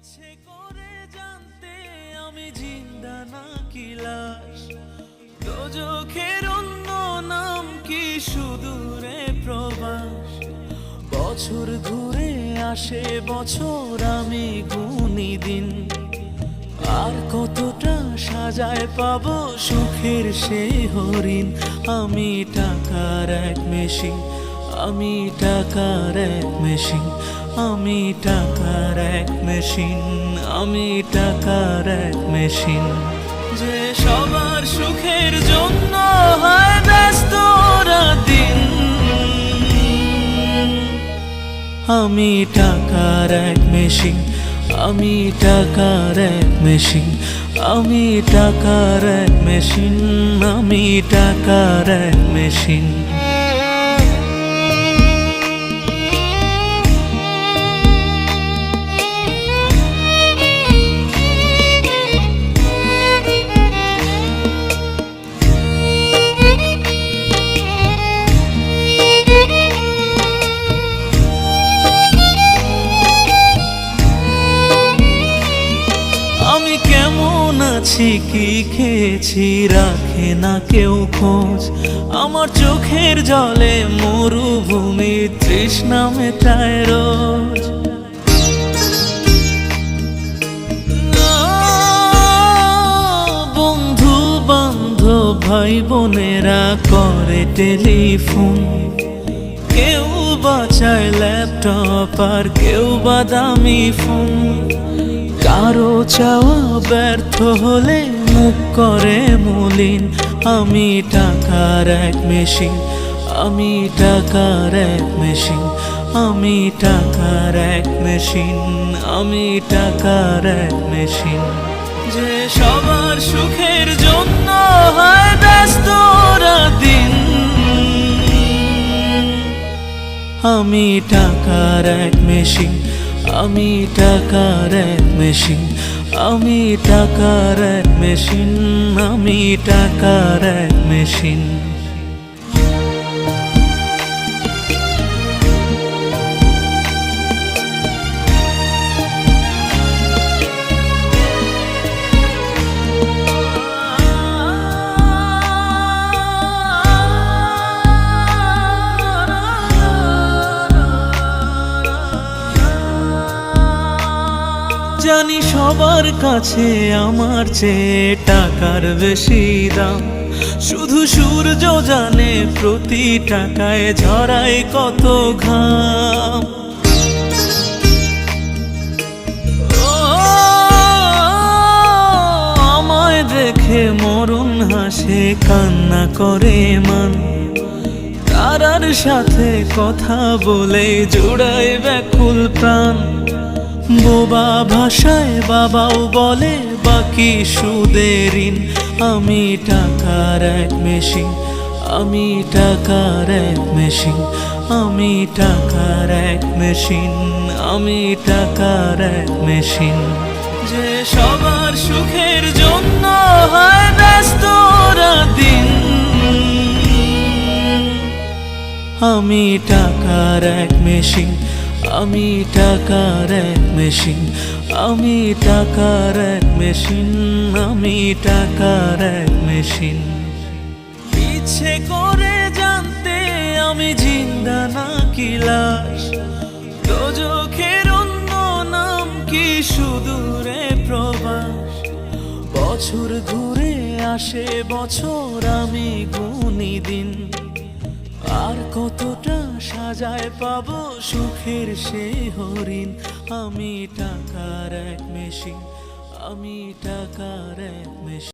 ইচ্ছে করে জানতে আমি জিন্দা নাকি লাশ, দোজখের অন্য নাম কি সুদূরে প্রবাস। বছর ঘুরে আসে বছর, আমি গুনি দিন, আর কতটা সাজায় পাবো সুখের সেই হরিণ। আমি টাকার এক মেশিন, আমি টাকার এক মেশিন, আমি টাকার এক মেশিন, আমি টাকার এক মেশিন। যে সবার সুখের জন্য হয় ব্যস্ত দিন, আমি টাকার এক মেশিন, আমি টাকার এক মেশিন, আমি টাকার এক মেশিন, আমি টাকার এক মেশিন। আমি কেমন আছি কি খেয়েছি রাখে না কেউ খোঁজ, আমার চোখের জলে মরুভূমি তৃষ্ণা মেটায় রোজ। বন্ধু বান্ধব ভাই বোনেরা করে টেলিফোন, কেউ বাঁচায় ল্যাপটপ আর কেউ বা দামি ফোন। কারো চাওয়া ব্যর্থ হলে মুখ করে মলিন, আমি টাকার এক মেশিন, আমি টাকার এক মেশিন, আমি টাকার এক মেশিন, আমি টাকার এক মেশিন। যে সবার সুখের জন্য হয় ব্যস্ত দিন, আমি টাকার এক মেশিন, আমি টাকার এক মেশিন, আমি টাকার এক মেশিন, আমি টাকার এক মেশিন। জানি সবার কাছে আমার চেয়ে টাকার বেশি দাম, শুধু সূর্য জানে প্রতি টাকায় ঝরায় কত ঘাম। আমায় দেখে মরণ হাসে কান্না করে মান, তারার সাথে কথা বলে জোড়ায় ব্যাকুল প্রাণ। বোবা ভাষায় বাবাও বলে বাকি সুদের ঋণ, আমি টাকার এক মেশিন, আমি টাকার এক মেশিন, আমি টাকার এক মেশিন, আমি টাকার এক মেশিন। যে সবার সুখের জন্য হয় ব্যস্ত দিন, আমি টাকার এক মেশিন, আমি টাকার এক মেশিন, আমি টাকার এক মেশিন, আমি টাকার এক মেশিন। ইচ্ছে করে জানতে আমি জিন্দা নাকি লাশ, দোজখের অন্য নাম কি সুদূরে প্রবাস। বছর ঘুরে আসে বছর, আমি গুনি দিন, আর কতটা সাজায় পাবো সুখের সেই হরিণ। আমি টাকার এক মেশিন, আমি টাকার এক মেশিন।